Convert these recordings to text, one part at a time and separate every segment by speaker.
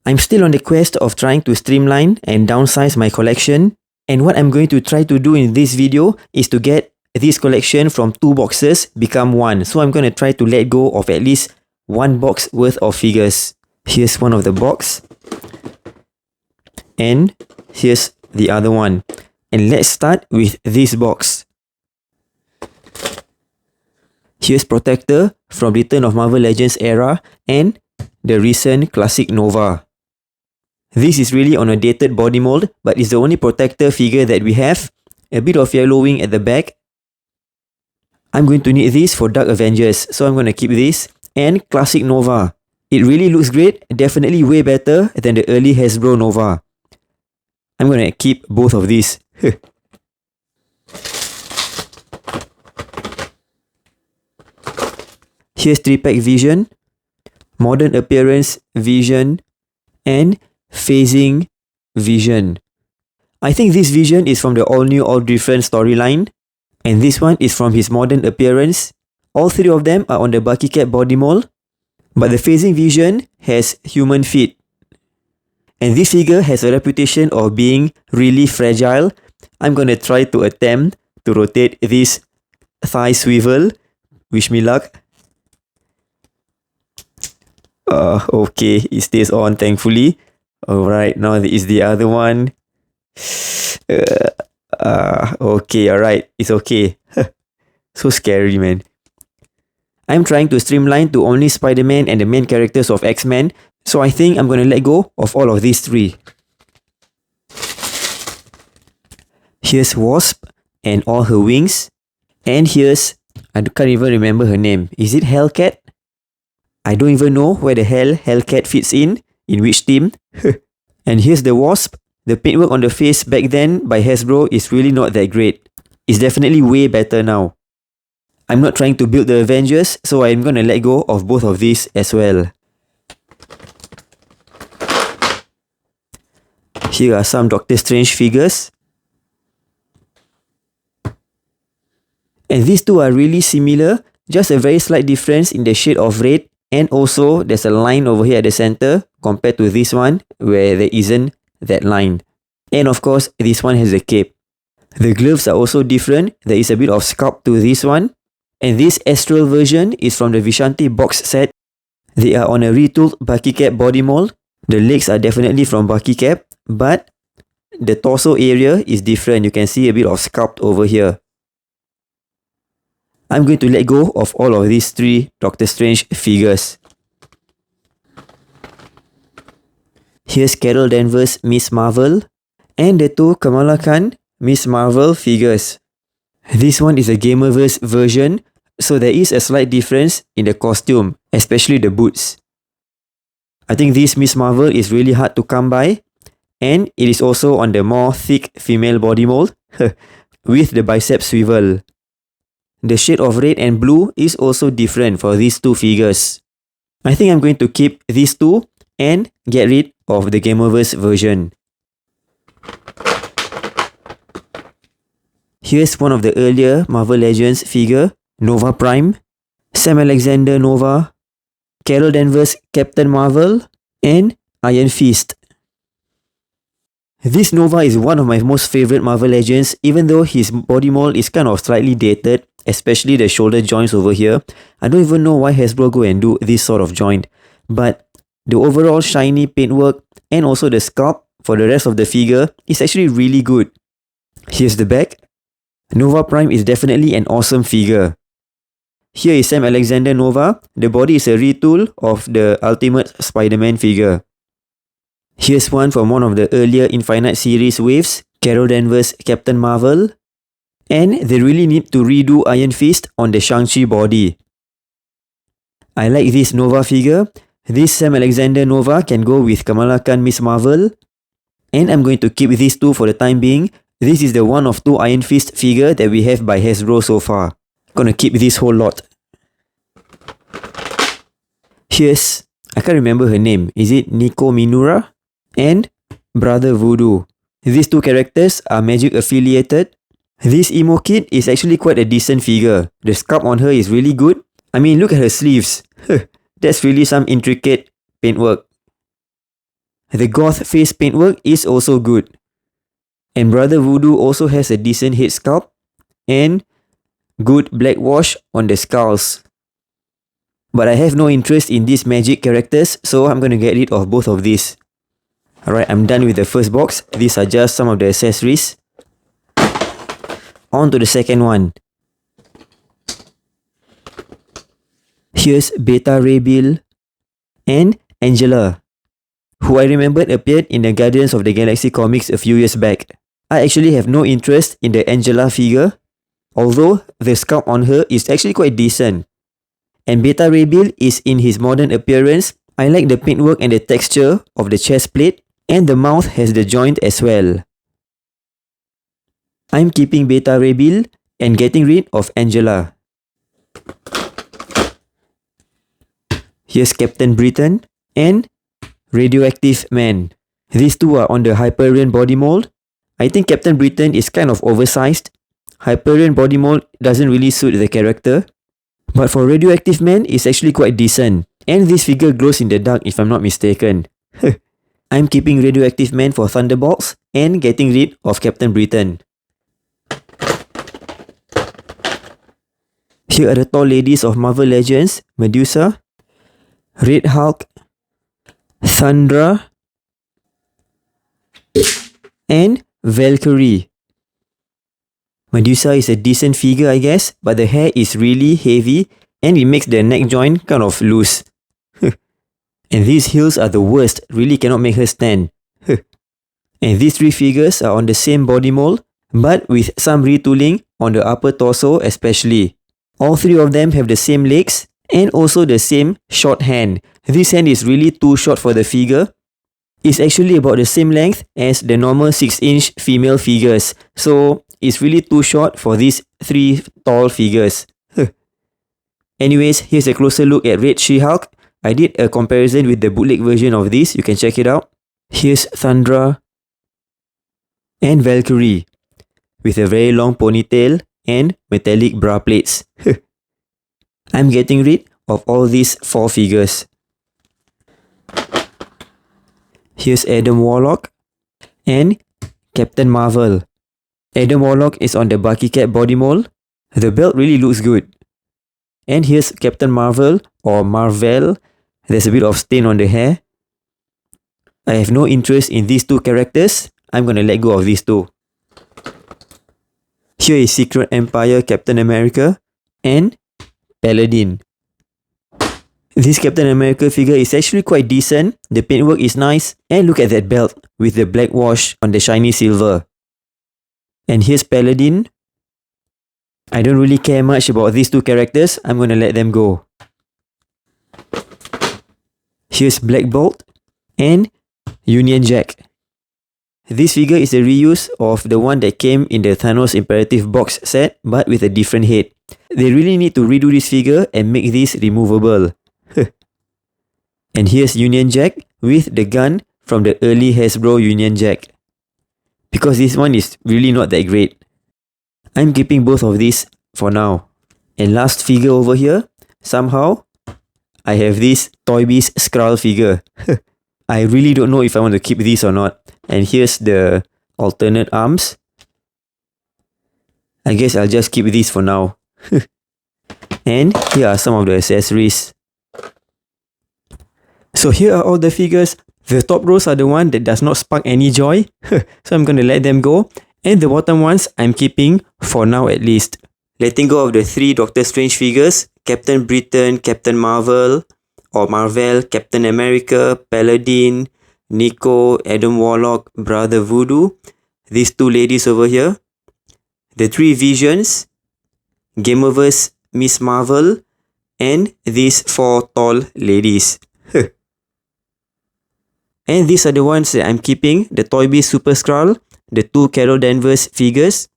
Speaker 1: I'm still on the quest of trying to streamline and downsize my collection, and what I'm going to try to do in this video is to get this collection from 2 boxes become 1. So I'm going to try to let go of at least 1 box worth of figures. Here's one of the box, and here's the other one. And let's start with this box. Here's Protector from Return of Marvel Legends era and the recent Classic Nova. This is really on a dated body mold, but it's the only Protector figure that we have. A bit of yellowing at the back. I'm going to need this for Dark Avengers, so I'm going to keep this. And Classic Nova. It really looks great, definitely way better than the early Hasbro Nova. I'm going to keep both of these. Here's 3-pack Vision, Modern Appearance Vision, and Phasing Vision. I think this Vision is from the all new, all different storyline, and this one is from his Modern Appearance. All 3 of them are on the Bucky Cap body mold, but the Phasing Vision has human feet. And this figure has a reputation of being really fragile. I'm going to try to attempt to rotate this thigh swivel. Wish me luck. Okay, it stays on thankfully. Alright, now there is the other one. Okay, alright, it's okay. So scary, man. I'm trying to streamline to only Spider-Man and the main characters of X-Men, so I think I'm going to let go of all of these 3. Here's Wasp and all her wings. And here's, I can't even remember her name. Is it Hellcat? I don't even know where the hell Hellcat fits in which team. And here's the Wasp. The paintwork on the face back then by Hasbro is really not that great. It's definitely way better now. I'm not trying to build the Avengers, so I'm gonna let go of both of these as well. Here are some Doctor Strange figures. And these 2 are really similar, just a very slight difference in the shade of red. And also, there's a line over here at the center compared to this one where there isn't that line. And of course, this one has a cape. The gloves are also different. There is a bit of sculpt to this one. And this Astral version is from the Vishanti box set. They are on a retooled Bucky Cap body mold. The legs are definitely from Bucky Cap, but the torso area is different. You can see a bit of sculpt over here. I'm going to let go of all of these 3 Doctor Strange figures. Here's Carol Danvers Miss Marvel and the 2 Kamala Khan Miss Marvel figures. This one is a Gamerverse version, so there is a slight difference in the costume, especially the boots. I think this Miss Marvel is really hard to come by, and it is also on the more thick female body mold with the bicep swivel. The shade of red and blue is also different for these 2 figures. I think I'm going to keep these 2 and get rid of the Gamerverse version. Here's one of the earlier Marvel Legends figure, Nova Prime, Sam Alexander Nova, Carol Danvers Captain Marvel, and Iron Fist. This Nova is one of my most favorite Marvel Legends, even though his body mold is kind of slightly dated, especially the shoulder joints over here. I don't even know why Hasbro go and do this sort of joint, but the overall shiny paintwork and also the sculpt for the rest of the figure is actually really good. Here's the back. Nova Prime is definitely an awesome figure. Here is Sam Alexander Nova. The body is a retool of the Ultimate Spider-Man figure. Here's one from one of the earlier Infinite series waves, Carol Danvers Captain Marvel. And they really need to redo Iron Fist on the Shang-Chi body. I like this Nova figure. This Sam Alexander Nova can go with Kamala Khan Miss Marvel. And I'm going to keep these 2 for the time being. This is the one of 2 Iron Fist figure that we have by Hasbro so far. Gonna keep this whole lot. Here's, I can't remember her name. Is it Nico Minura? And Brother Voodoo. These 2 characters are Magic affiliated. This emo kid is actually quite a decent figure. The sculpt on her is really good. I mean, look at her sleeves. That's really some intricate paintwork. The goth face paintwork is also good. And Brother Voodoo also has a decent head sculpt and good black wash on the skulls. But I have no interest in these magic characters, so I'm gonna get rid of both of these. Alright, I'm done with the first box. These are just some of the accessories. On to the second one. Here's Beta Ray Bill and Angela, who I remembered appeared in the Guardians of the Galaxy comics a few years back. I actually have no interest in the Angela figure, although the sculpt on her is actually quite decent. And Beta Ray Bill is in his modern appearance. I like the paintwork and the texture of the chest plate, and the mouth has the joint as well. I'm keeping Beta Ray Bill and getting rid of Angela. Here's Captain Britain and Radioactive Man. These two are on the Hyperion body mold. I think Captain Britain is kind of oversized. Hyperion body mold doesn't really suit the character. But for Radioactive Man, it's actually quite decent. And this figure glows in the dark if I'm not mistaken. I'm keeping Radioactive Man for Thunderbolts and getting rid of Captain Britain. Here are the tall ladies of Marvel Legends: Medusa, Red Hulk, Thundra, and Valkyrie. Medusa is a decent figure, I guess, but the hair is really heavy and it makes the neck joint kind of loose. And these heels are the worst, really cannot make her stand. And these three figures are on the same body mold, but with some retooling on the upper torso especially. All three of them have the same legs and also the same short hand. This hand is really too short for the figure. It's actually about the same length as the normal 6-inch female figures. So it's really too short for these three tall figures. Anyways, here's a closer look at Red She-Hulk. I did a comparison with the bootleg version of this. You can check it out. Here's Thundra and Valkyrie with a very long ponytail and metallic bra plates. I'm getting rid of all these four figures. Here's Adam Warlock and Captain Marvel. Adam Warlock is on the Bucky Cat body mold. The belt really looks good. And here's Captain Marvel or Marvel. There's a bit of stain on the hair. I have no interest in these two characters. I'm gonna let go of these two. Here is Secret Empire Captain America and Paladin. This Captain America figure is actually quite decent. The paintwork is nice. And look at that belt with the black wash on the shiny silver. And here's Paladin. I don't really care much about these two characters. I'm gonna let them go. Here's Black Bolt and Union Jack. This figure is a reuse of the one that came in the Thanos Imperative box set, but with a different head. They really need to redo this figure and make this removable. And here's Union Jack with the gun from the early Hasbro Union Jack. Because this one is really not that great. I'm keeping both of these for now. And last figure over here, somehow, I have this Toy Biz Skrull figure. I really don't know if I want to keep these or not. And here's the alternate arms. I guess I'll just keep these for now. And here are some of the accessories. So here are all the figures. The top rows are the one that does not spark any joy. So I'm going to let them go. And the bottom ones I'm keeping for now at least. Letting go of the three Doctor Strange figures. Captain Britain, Captain Marvel or Marvel, Captain America, Paladin, Nico, Adam Warlock, Brother Voodoo. These two ladies over here. The three Visions, Gameverse Miss Marvel, and these four tall ladies. And these are the ones that I'm keeping. The Toy Biz Super Skrull, the two Carol Danvers figures,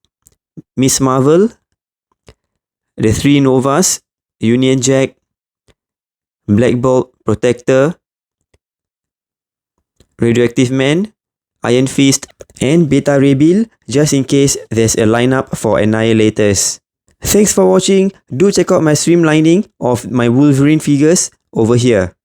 Speaker 1: Miss Marvel, the three Novas, Union Jack, Black Bolt, Protector, Radioactive Man, Iron Fist, and Beta Ray Bill, just in case there's a lineup for Annihilators. Thanks for watching. Do check out my streamlining of my Wolverine figures over here.